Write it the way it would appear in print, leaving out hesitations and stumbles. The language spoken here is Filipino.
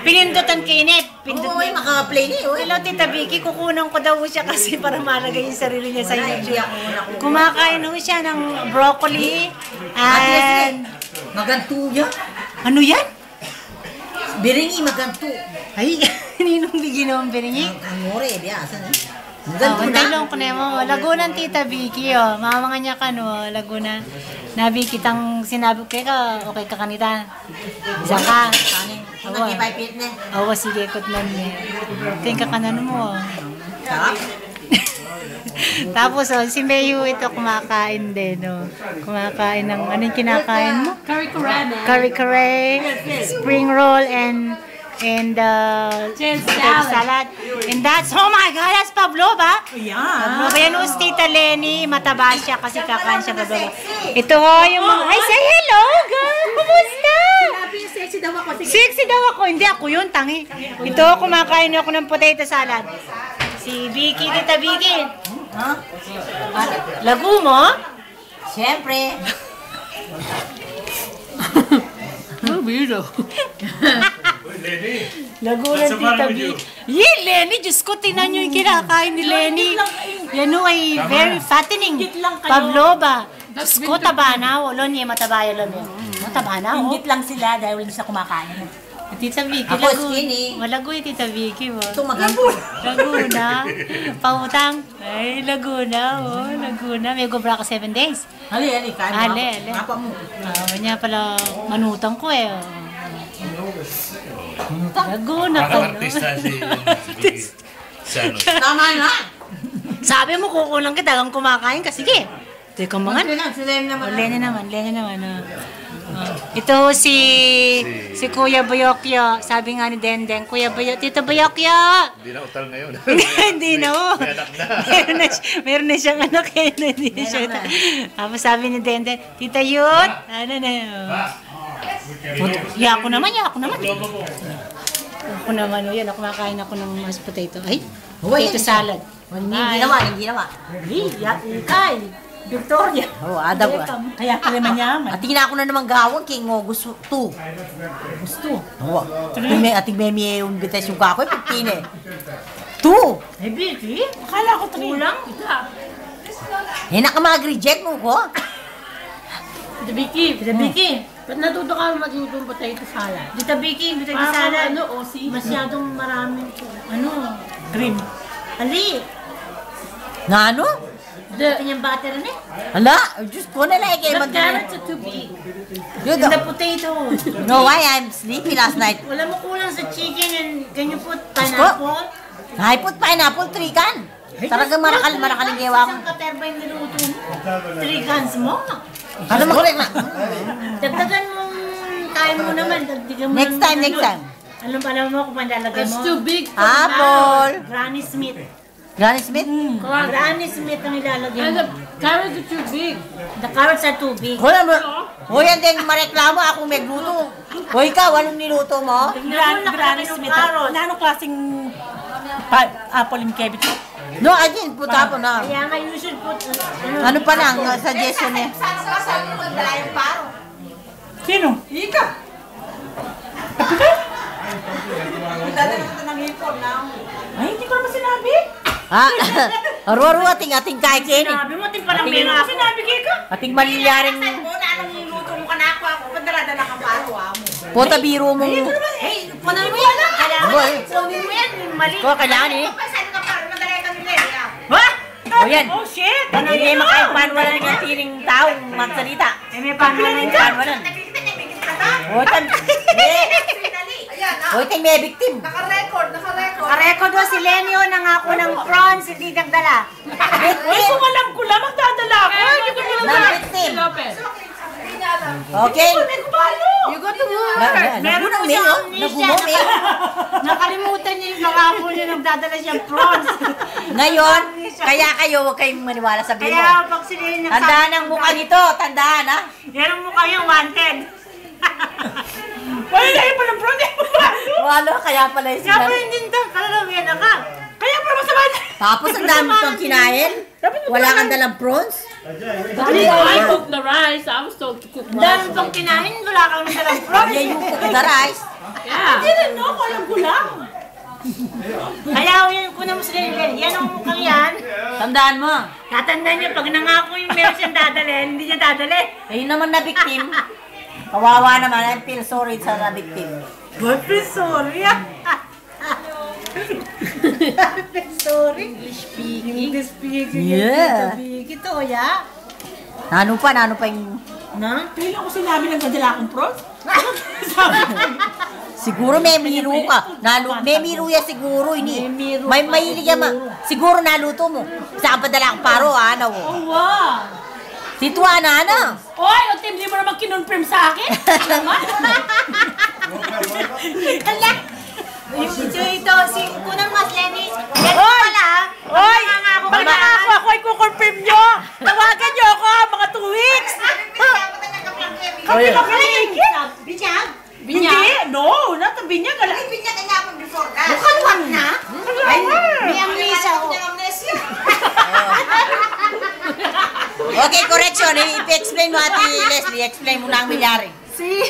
Pinindutan kinip. Oo, maka-play niya. Hello, Tita Vicky, kukunan ko daw siya kasi para malagay yung sarili niya sa YouTube. Kumakain ho siya ng broccoli and... Maganto yan. Ano yan? Biringi, maganto. Ay, ninong bigyan naman biringi? Ang more, biasa na. Oh, talong ko na mo. Laguna Tita Vicky, oh. Mama nga niya ka, no? Laguna. Nabi kitang sinabi ko okay ka kanita. Isa ka. Awa. Awa, sige, kot man niya. Tingka ka na mo. Tapos, oh, si Mayu ito kumakain din, no? Kumakain ng, ano yung kinakain mo? Kare-kare, spring roll, and salad. And that's, oh my God, that's Pavlova. Yeah. Pavlova. Yan o, Tita Lenny, mataba siya kasi kakain siya Pavlova. Ito ho, yung mga, ay, say hello, girl. Kumusta? Sexy daw ako. Sexy daw ako. Hindi ako yun, tangi. Ito, kumakain ako ng potato salad. Si Vicky, Tita Vicky. Huh? Lagu mo? Siyempre. Biro. Lagu ng Tita Vicky. Yeah, Lenny, Diyos ko, tingnan nyo yung kinakain ni Lenny. Yan o ay very fattening. Pavlova. Diyos ko, taba na. Wala niya mataba yun. Mataba na. Ingit lang sila dahil hindi sa kumakain. Tita Vicky, ako skinny. Malago yung Tita Vicky. Ito maganto. Laguna. Pautang. Ay, Laguna. Oh, Laguna. May gobra ka 7 days. Hali. Ali. Apa mo? Kanya pala manutang ko eh. Laguna ka. Artista si Tama na. Sabi mo, kukulang kita hanggang kumakain ka. Sige. Teka mga. Lenny naman. Ito si Kuya Boyokyo. Sabi nga ni Dendeng, Kuya Boyokyo, Tito Boyokyo. Hindi na utal ngayon. Hindi na oh. Meron na siyang anak eh. Hindi na siya. Tapos sabi ni Dendeng, Tita Yut, ano na yun? Yako naman. Ako naman, yan. Ako makain ako ng mashed potato. Ay, potato salad. Hindi naman. Ikay. Victoria. Oh, ada ko. Kaya pala manyaman. Ating na ako na naman gawang king gusto to. Gusto. Oo. Ating may invitation ka ako pagtine. To. Ay, Vicky? Akala ko tulang. Hina ka mag-reject mo ko. Tita Vicky. Ba't natuto ka magluto ng potato salad? Tita Vicky, potato salad. Ano, OC? Masyadong maraming cream. Ali. Nga ano? Kanyang butter na eh. Hala, Diyos ko na lang kayo The carrots are too big. You And the potato. know why I'm sleepy last night? Wala mo kulang sa chicken and can you put pineapple? I put pineapple 3 can. Talagang marakaling gawa ko. Isang katerba yung niluto mo. 3 cans mo. Ano makorek na? Dagdagan mo, kain mo naman. Dagdagan mo Next time. Alam pa naman mo kung pandalagay mo. It's too big for Apple. Granny Smith. Granny Smith? Granny Smith ang ilalagay And mo. the carrots are too big. The carrots are too big. Wala mo. Hoy, yan din mareklamo ako may gluto. Hoy, ikaw, anong niluto mo? Granny Smith. Anong klaseng apple yung cabbage? No, I didn't put apple na. Kaya nga you should put... Ano pa lang, suggestion niya. Sino? Ika. Ay, hindi ko naman sinabi. Ha? Ruwa ating kahit kainin. Sabi mo, ting palang mera. Sinabi ka? Ating malilyaring Anong niluto mo ka na ako? Padaradala ka pa ako. puta biro mo. Hey, punan mo yan. Boy. Kunin mo yan. Mali. Ko, kailangan eh. Saan ka pa? Madali ka nila. Ha? O yan. Oh, shit! Hindi makapanwalan ng tiring taong magsalita. Eh, may panwalan ka. Panwalan. O, tan. O, tan may victim. Nakarecord mo si Lenyo nang ako ng prawns, hindi nagdala. Uy, kung alam ko lang, magdadala ako. Hindi ko Ng nila. victim. Lopez. Okay? You go to work. Meron ng mail, oh. Nagumom, Nakalimutan niya yung pangako niya nagdadala siyang prawns. Ngayon, kaya kayo, huwag kayong maniwala sa biro. Kaya pag sila yung Tandaan ang mukha nito. Tandaan, ha? Meron mo kayong wanted. Wala na yung palang brown. Wala, kaya pala yung Kaya sila. pa hindi to. Kalalawian na ka. Kaya pala masama na. Tapos ang dami pang kinain. Wala kang dalang prawns. I cooked the rice. I was told to cook Dahil rice. pang kinain, wala kang dalang prawns. Yeah, you cook the rice. Hindi rin, no? Alam ko lang. Kaya yun, kunan mo sila yun. Yan ang mukhang yan. Tandaan mo. Tatandaan niyo, pag nangako yung meron siyang dadalhin, hindi niya dadalhin. Ayun naman na victim. Kawawa naman. I feel sorry sa na victim. But sorry. Sorry. English speaking. Yeah. Ito, ya. Nano pa yung... Na? Kailan ko sinabi ng dadala akong pros? Siguro may miro ka. May miro yan siguro. May mahilig yan. Siguro naluto mo. Saan padala ang paro, ano? Oh, wow. Si Tuana, ano? Oy, o Tim, di mo naman kinonfirm sa akin? Naman? Hala! Ito, si Kunan Mas Lenny. Yan pala. Oy! Pag nangako ako, ay kukonfirm nyo. Tawagan nyo ako, mga 2 weeks. Kami na Binyag? Hindi, no, not a binyag. Binyag na ako before that. Bukalwan na? Ay, may amnesia ako. Okay, correction. I-explain mo, Ate Leslie. Explain mo na ang milyari. Si...